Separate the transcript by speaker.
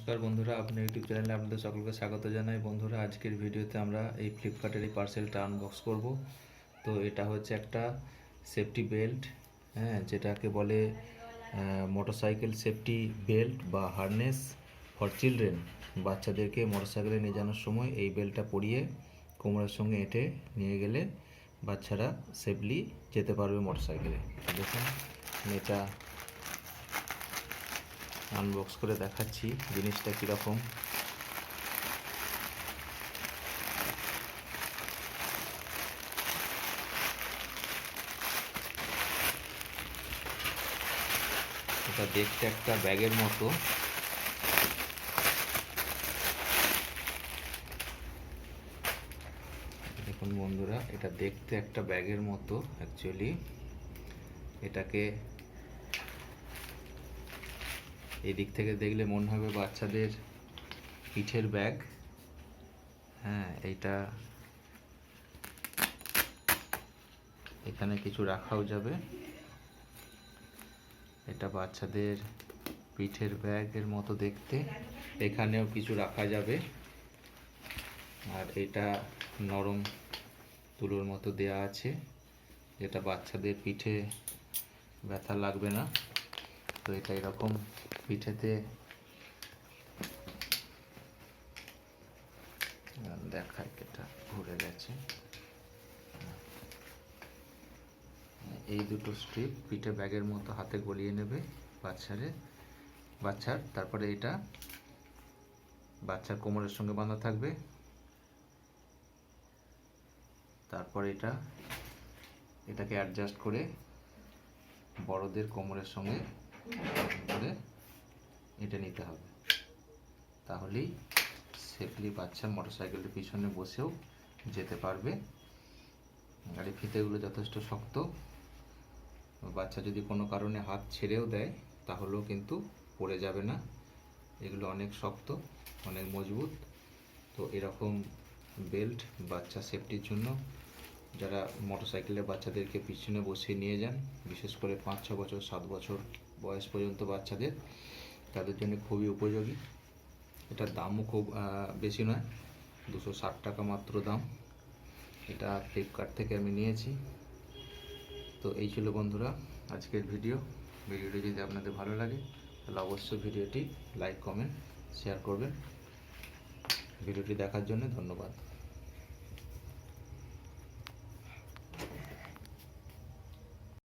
Speaker 1: নমস্কার বন্ধুরা, আপনার ইউটিউব চ্যানেলে আপনাদের সকলকে স্বাগত জানাই। বন্ধুরা, আজকের ভিডিওতে আমরা এই ফ্লিপকার্টের এই পার্সেলটা আনবক্স করব। তো এটা হচ্ছে একটা সেফটি বেল্ট, যেটাকে বলে মোটরসাইকেল সেফটি বেল্ট বা হারনেস ফর চিলড্রেন। বাচ্চাদেরকে মোটরসাইকেলে নিয়ে যাওয়ার সময় এই বেল্টটা পরিয়ে কোমরের সঙ্গে এঁটে নিয়ে গেলে বাচ্চারা সেফলি যেতে পারবে মোটরসাইকেলে। দেখুন, এটা আনবক্স করে দেখাচ্ছি জিনিসটা কীরকম। এটা দেখতে একটা ব্যাগের মতো। দেখুন বন্ধুরা, এটা দেখতে একটা ব্যাগের মতো। অ্যাকচুয়ালি এটাকে এই দিক থেকে দেখলে মনে হবে বাচ্চাদের পিঠের ব্যাগ। এইটা এখানে কিছু রাখাও যাবে। এটা বাচ্চাদের পিঠের ব্যাগের মতো দেখতে, এখানেও কিছু রাখা যাবে। আর এটা নরম তুলোর মতো দেয়া আছে, যেটা বাচ্চাদের পিঠে ব্যথা লাগবে না। তো এটা এরকম পিঠেতে দেখায়, এটা ঘুরে গেছে। এই দুটো স্ট্রিপ পিঠে ব্যাগের মতো হাতে গলিয়ে নেবে বাচ্চার। তারপরে এটা বাচ্চার কোমরের সঙ্গে বাঁধা থাকবে। তারপর এটাকে অ্যাডজাস্ট করে বড়দের কোমরের সঙ্গে করে এটা নিতে হবে। তাহলেই সেফলি বাচ্চা মোটরসাইকেলের পিছনে বসেও যেতে পারবে। আর এই ফিতেগুলো যথেষ্ট শক্ত। বাচ্চা যদি কোনো কারণে হাত ছেড়েও দেয় তাহলেও কিন্তু পড়ে যাবে না। এগুলো অনেক শক্ত, অনেক মজবুত। তো এরকম বেল্ট বাচ্চা সেফটির জন্য, যারা মোটরসাইকেলে বাচ্চাদেরকে পিছনে বসিয়ে নিয়ে যান, বিশেষ করে 5-6 বছর 7 বছর বয়স পর্যন্ত বাচ্চাদের, তাদের জন্য খুবই উপযোগী। এটার দামও খুব বেশি নয়, 260 টাকা মাত্র দাম। এটা ফ্লিপকার্ট থেকে আমি নিয়েছি। তো এই ছিল বন্ধুরা আজকের ভিডিওটি যদি আপনাদের ভালো লাগে তাহলে অবশ্যই ভিডিওটি লাইক, কমেন্ট, শেয়ার করবেন। ভিডিওটি দেখার জন্য ধন্যবাদ।